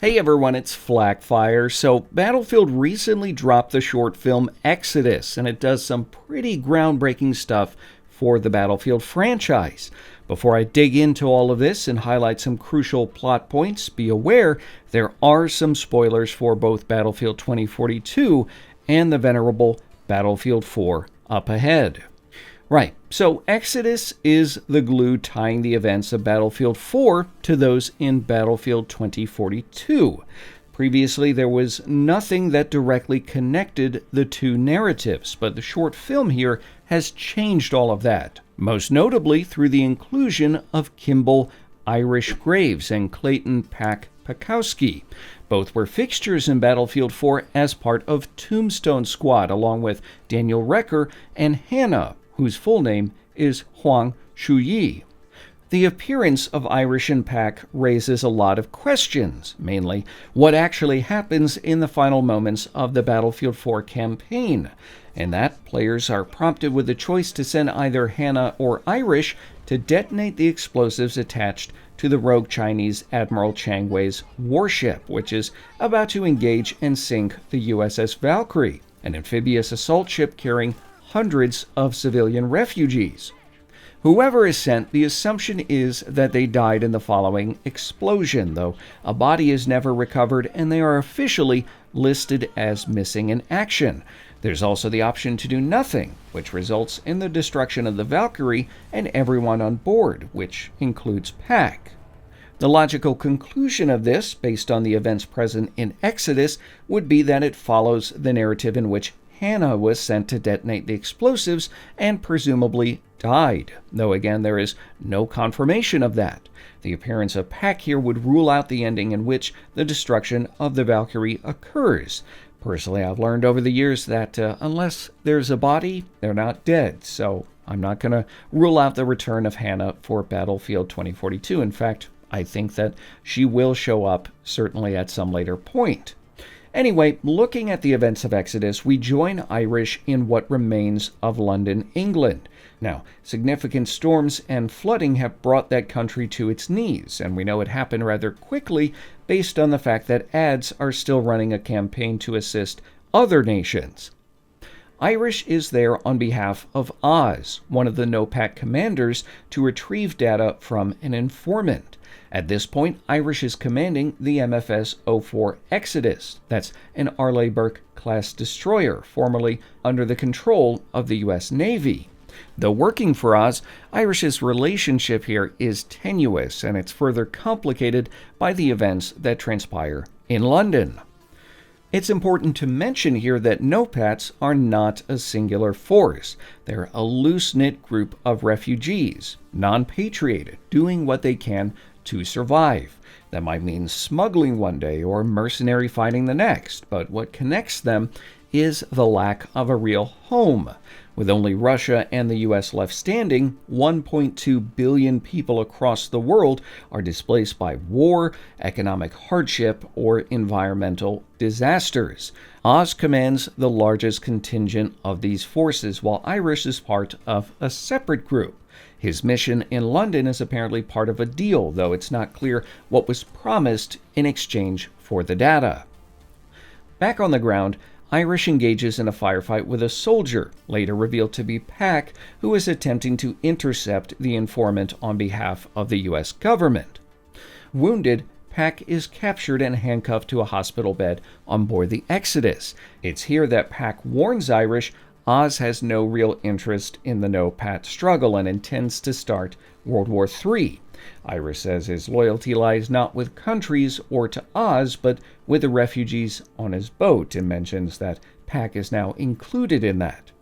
Hey everyone, it's FLAK Fire. So, Battlefield recently dropped the short film Exodus, and it does some pretty groundbreaking stuff for the Battlefield franchise. Before I dig into all of this and highlight some crucial plot points, be aware there are some spoilers for both Battlefield 2042 and the venerable Battlefield 4 up ahead. Right, so Exodus is the glue tying the events of Battlefield 4 to those in Battlefield 2042. Previously, there was nothing that directly connected the two narratives, but the short film here has changed all of that, most notably through the inclusion of Kimball Irish Graves and Clayton Pack Pakowski. Both were fixtures in Battlefield 4 as part of Tombstone Squad, along with Daniel Recker and Hannah, whose full name is Huang Shuyi. The appearance of Irish and Pack raises a lot of questions, mainly what actually happens in the final moments of the Battlefield 4 campaign, and that players are prompted with the choice to send either Hannah or Irish to detonate the explosives attached to the rogue Chinese Admiral Chang Wei's warship, which is about to engage and sink the USS Valkyrie, an amphibious assault ship carrying hundreds of civilian refugees. Whoever is sent, the assumption is that they died in the following explosion, though a body is never recovered and they are officially listed as missing in action. There's also the option to do nothing, which results in the destruction of the Valkyrie and everyone on board, which includes Pack. The logical conclusion of this, based on the events present in Exodus, would be that it follows the narrative in which Hannah was sent to detonate the explosives and presumably died, though again there is no confirmation of that. The appearance of Pack here would rule out the ending in which the destruction of the Valkyrie occurs. Personally, I've learned over the years that unless there's a body, they're not dead, so I'm not going to rule out the return of Hannah for Battlefield 2042. In fact, I think that she will show up certainly at some later point. Anyway, looking at the events of Exodus, we join Irish in what remains of London, England. Now, significant storms and flooding have brought that country to its knees, and we know it happened rather quickly based on the fact that ads are still running a campaign to assist other nations. Irish is there on behalf of Oz, one of the NOPAC commanders, to retrieve data from an informant. At this point, Irish is commanding the MFS-04 Exodus. That's an Arleigh Burke-class destroyer, formerly under the control of the U.S. Navy. Though working for Oz, Irish's relationship here is tenuous, and it's further complicated by the events that transpire in London. It's important to mention here that NOPATs are not a singular force. They're a loose-knit group of refugees, non-patriated, doing what they can to survive. That might mean smuggling one day or mercenary fighting the next, but what connects them is the lack of a real home. With only Russia and the US left standing, 1.2 billion people across the world are displaced by war, economic hardship, or environmental disasters. Oz commands the largest contingent of these forces, while Irish is part of a separate group. His mission in London is apparently part of a deal, though it's not clear what was promised in exchange for the data. Back on the ground, Irish engages in a firefight with a soldier, later revealed to be Pack, who is attempting to intercept the informant on behalf of the U.S. government. Wounded, Pack is captured and handcuffed to a hospital bed on board the Exodus. It's here that Pack warns Irish Oz has no real interest in the no-pat struggle and intends to start World War III. Irish says his loyalty lies not with countries or to Oz, but with the refugees on his boat, and mentions that Pack is now included in that.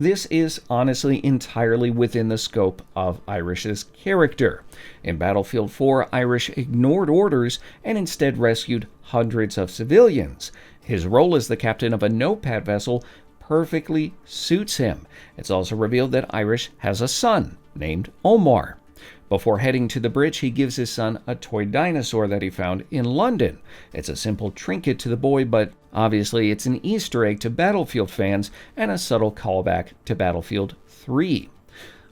This is honestly entirely within the scope of Irish's character. In Battlefield 4, Irish ignored orders and instead rescued hundreds of civilians. His role as the captain of a no-pat vessel perfectly suits him. It's also revealed that Irish has a son named Omar. Before heading to the bridge, he gives his son a toy dinosaur that he found in London. It's a simple trinket to the boy, but obviously it's an Easter egg to Battlefield fans and a subtle callback to Battlefield 3.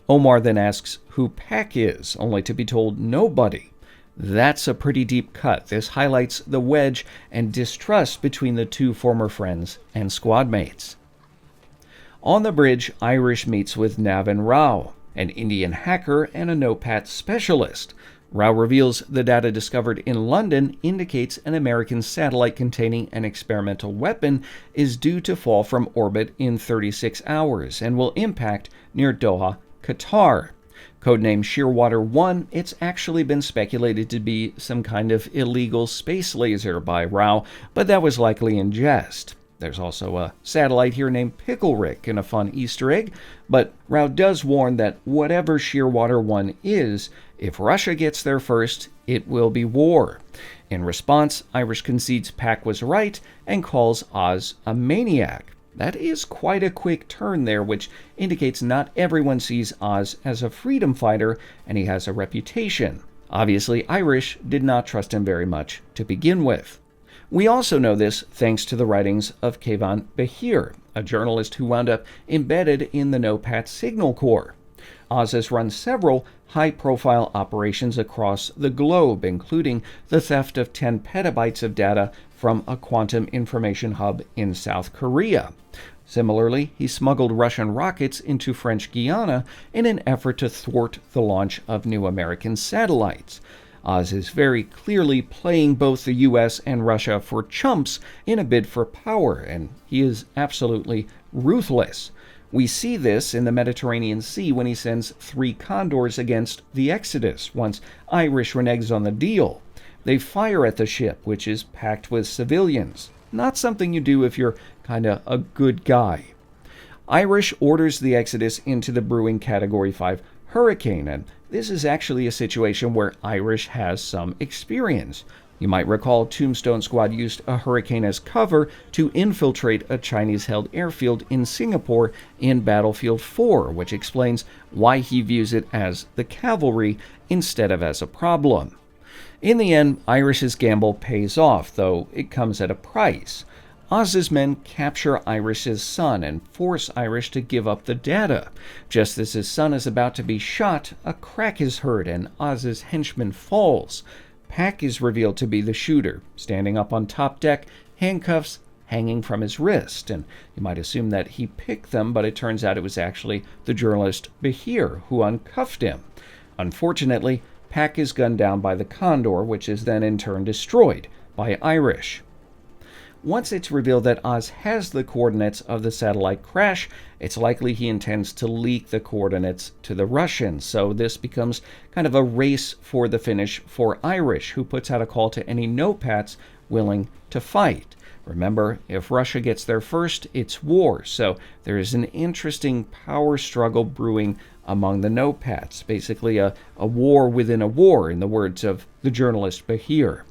Omar then asks who Pack is, only to be told nobody. That's a pretty deep cut. This highlights the wedge and distrust between the two former friends and squad mates. On the bridge, Irish meets with Navin Rao, an Indian hacker and a NOPAT specialist. Rao reveals the data discovered in London indicates an American satellite containing an experimental weapon is due to fall from orbit in 36 hours and will impact near Doha, Qatar. Codenamed Shearwater 1, it's actually been speculated to be some kind of illegal space laser by Rao, but that was likely in jest. There's also a satellite here named Pickle Rick in a fun Easter egg, but Rao does warn that whatever Shearwater 1 is, if Russia gets there first, it will be war. In response, Irish concedes Pack was right and calls Oz a maniac. That is quite a quick turn there, which indicates not everyone sees Oz as a freedom fighter, and he has a reputation. Obviously, Irish did not trust him very much to begin with. We also know this thanks to the writings of Keyvan Behir, a journalist who wound up embedded in the NOPAT Signal Corps. Oz has run several high-profile operations across the globe, including the theft of 10 petabytes of data from a quantum information hub in South Korea. Similarly, he smuggled Russian rockets into French Guiana in an effort to thwart the launch of new American satellites. Oz is very clearly playing both the US and Russia for chumps in a bid for power, and he is absolutely ruthless. We see this in the Mediterranean Sea when he sends 3 Condors against the Exodus, once Irish reneges on the deal. They fire at the ship, which is packed with civilians. Not something you do if you're kinda a good guy. Irish orders the Exodus into the brewing Category 5 hurricane, and this is actually a situation where Irish has some experience. You might recall Tombstone Squad used a hurricane as cover to infiltrate a Chinese-held airfield in Singapore in Battlefield 4, which explains why he views it as the cavalry instead of as a problem. In the end, Irish's gamble pays off, though it comes at a price. Oz's men capture Irish's son and force Irish to give up the data. Just as his son is about to be shot, a crack is heard and Oz's henchman falls. Pack is revealed to be the shooter, standing up on top deck, handcuffs hanging from his wrist, and you might assume that he picked them, but it turns out it was actually the journalist Behir who uncuffed him. Unfortunately, Pack is gunned down by the Condor, which is then in turn destroyed by Irish. Once it's revealed that Oz has the coordinates of the satellite crash, it's likely he intends to leak the coordinates to the Russians, so this becomes kind of a race for the finish for Irish, who puts out a call to any NOPATs willing to fight. Remember, if Russia gets there first, it's war, so there is an interesting power struggle brewing among the NOPATs, basically a war within a war, in the words of the journalist Behir.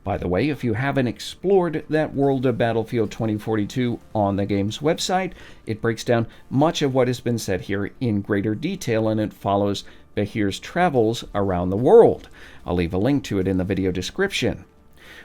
By the way, if you haven't explored that world of Battlefield 2042 on the game's website, it breaks down much of what has been said here in greater detail, and it follows Behir's travels around the world. I'll leave a link to it in the video description.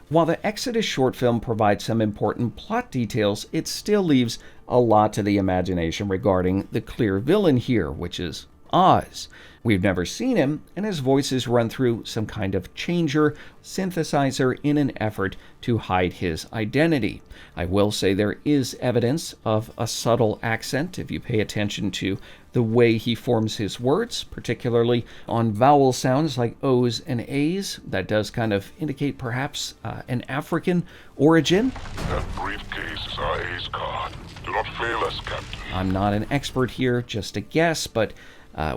While the Exodus short film provides some important plot details, it still leaves a lot to the imagination regarding the clear villain here, which is Oz. We've never seen him, and his voice is run through some kind of changer, synthesizer in an effort to hide his identity. I will say there is evidence of a subtle accent if you pay attention to the way he forms his words, particularly on vowel sounds like O's and A's. That does kind of indicate perhaps an African origin. That briefcase is our A's card. Do not fail us, Captain. I'm not an expert here, just a guess, but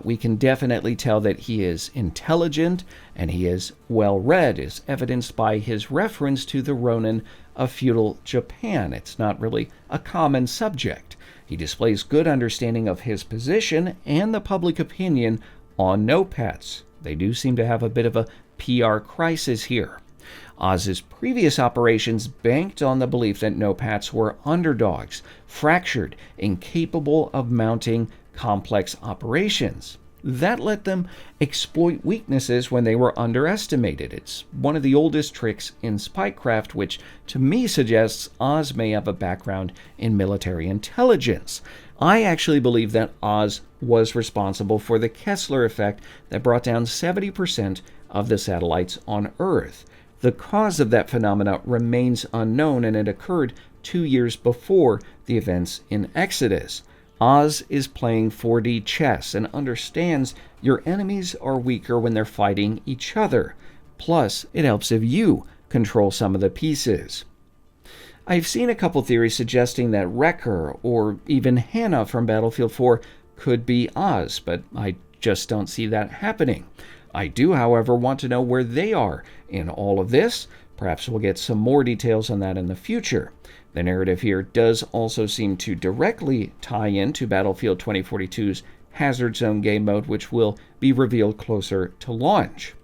we can definitely tell that he is intelligent and he is well-read, as evidenced by his reference to the Ronin of feudal Japan. It's not really a common subject. He displays good understanding of his position and the public opinion on NOPATs. They do seem to have a bit of a PR crisis here. Oz's previous operations banked on the belief that NOPATs were underdogs, fractured, incapable of mounting complex operations. That let them exploit weaknesses when they were underestimated. It's one of the oldest tricks in spycraft, which to me suggests Oz may have a background in military intelligence. I actually believe that Oz was responsible for the Kessler effect that brought down 70% of the satellites on Earth. The cause of that phenomena remains unknown, and it occurred 2 years before the events in Exodus. Oz is playing 4D chess and understands your enemies are weaker when they're fighting each other. Plus, it helps if you control some of the pieces. I've seen a couple theories suggesting that Wrecker or even Hannah from Battlefield 4 could be Oz, but I just don't see that happening. I do, however, want to know where they are in all of this. Perhaps we'll get some more details on that in the future. The narrative here does also seem to directly tie into Battlefield 2042's Hazard Zone game mode, which will be revealed closer to launch.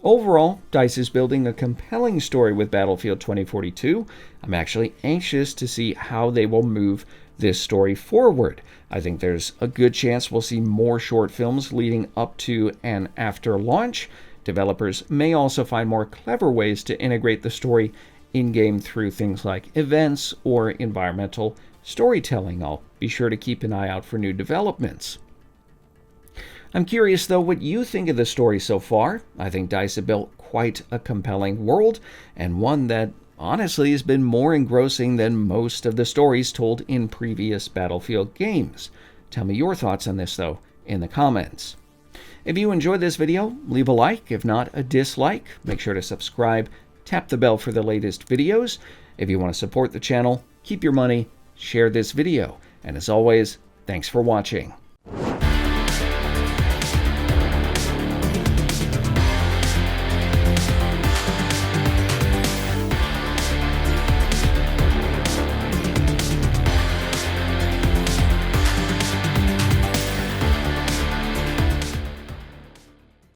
Overall, DICE is building a compelling story with Battlefield 2042. I'm actually anxious to see how they will move this story forward. I think there's a good chance we'll see more short films leading up to and after launch. Developers may also find more clever ways to integrate the story in-game through things like events or environmental storytelling. I'll be sure to keep an eye out for new developments. I'm curious, though, what you think of the story so far. I think DICE have built quite a compelling world, and one that honestly has been more engrossing than most of the stories told in previous Battlefield games. Tell me your thoughts on this, though, in the comments. If you enjoyed this video, leave a like. If not, a dislike. Make sure to subscribe. Tap the bell for the latest videos. If you want to support the channel, keep your money, share this video. And as always, thanks for watching.